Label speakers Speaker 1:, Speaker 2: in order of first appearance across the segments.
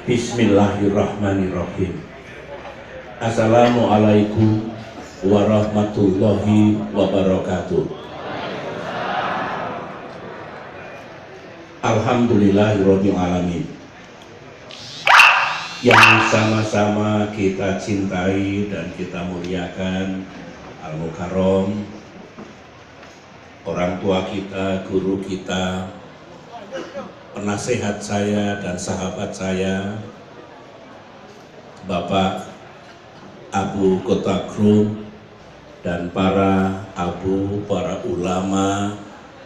Speaker 1: Bismillahirrahmanirrahim. Assalamualaikum warahmatullahi wabarakatuh. Alhamdulillahirabbil alamin. Yang sama-sama kita cintai dan kita muliakan Al-Mukarram, orang tua kita, guru kita, penasehat saya dan sahabat saya, Bapak Abu Kotagrum, dan para abu, para ulama,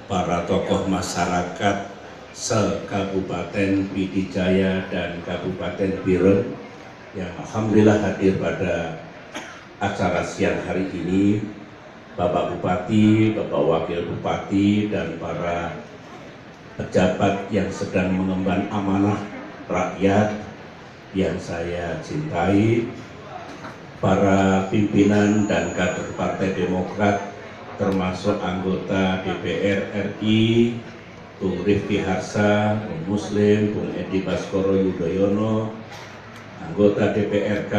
Speaker 1: para tokoh masyarakat se-Kabupaten Pidijaya dan Kabupaten Biren yang alhamdulillah hadir pada acara siang hari ini, Bapak Bupati, Bapak Wakil Bupati, dan para pejabat yang sedang mengemban amanah rakyat yang saya cintai, para pimpinan dan kader Partai Demokrat termasuk anggota DPR RI, Bung Rifki Harsa, Bung Muslim, Bung Edi Baskoro Yudhoyono, anggota DPRK,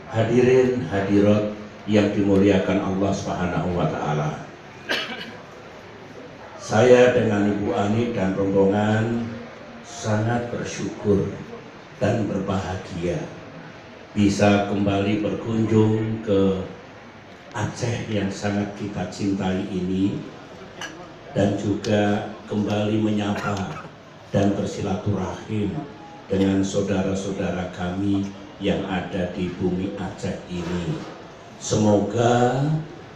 Speaker 1: hadirin hadirat yang dimuliakan Allah Subhanahu wa Ta'ala. Saya dengan Ibu Ani dan rombongan sangat bersyukur dan berbahagia bisa kembali berkunjung ke Aceh yang sangat kita cintai ini, dan juga kembali menyapa dan bersilaturahim dengan saudara-saudara kami yang ada di bumi Aceh ini. Semoga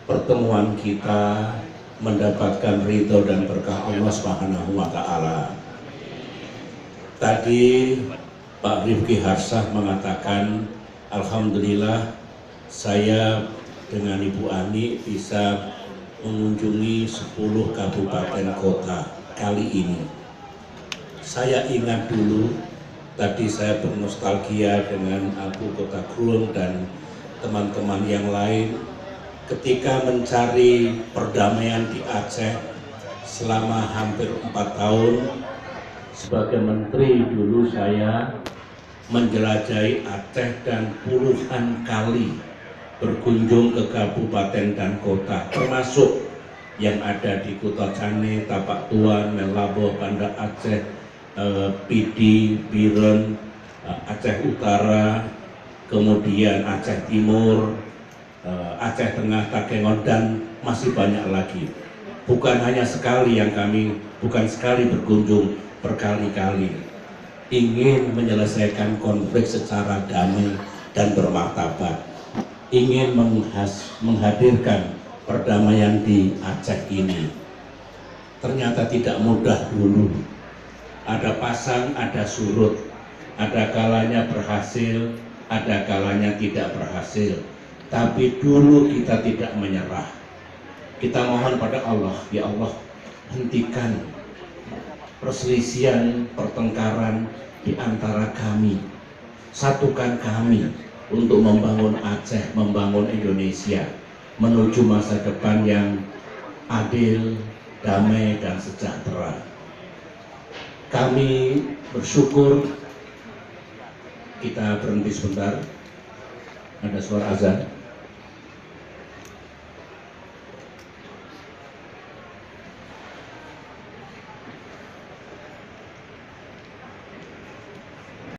Speaker 1: pertemuan kita mendapatkan ridho dan berkah Allah Subhanahu wa Ta'ala. Tadi Pak Rifki Harsah mengatakan, alhamdulillah saya dengan Ibu Ani bisa mengunjungi 10 kabupaten kota kali ini. Saya ingat dulu, tadi saya bernostalgia dengan Abu Kotagrum dan teman-teman yang lain ketika mencari perdamaian di Aceh selama hampir 4 tahun. Sebagai menteri dulu saya menjelajahi Aceh dan puluhan kali berkunjung ke kabupaten dan kota, termasuk yang ada di Kota Cane, Tapak Tuan, Melabo, Banda Aceh, Pidi, Biren, Aceh Utara, kemudian Aceh Timur, Aceh Tengah, Takengon, dan masih banyak lagi. Bukan hanya sekali yang kami, bukan sekali berkunjung, berkali-kali. Ingin menyelesaikan konflik secara damai dan bermartabat. Ingin menghadirkan perdamaian di Aceh ini. Ternyata tidak mudah dulu. Ada pasang, ada surut. Ada kalanya berhasil, ada kalanya tidak berhasil. Tapi dulu kita tidak menyerah. Kita mohon pada Allah, ya Allah, hentikan perselisihan, pertengkaran di antara kami. Satukan kami untuk membangun Aceh, membangun Indonesia menuju masa depan yang adil, damai, dan sejahtera. Kami bersyukur. Kita berhenti sebentar. Ada suara azan.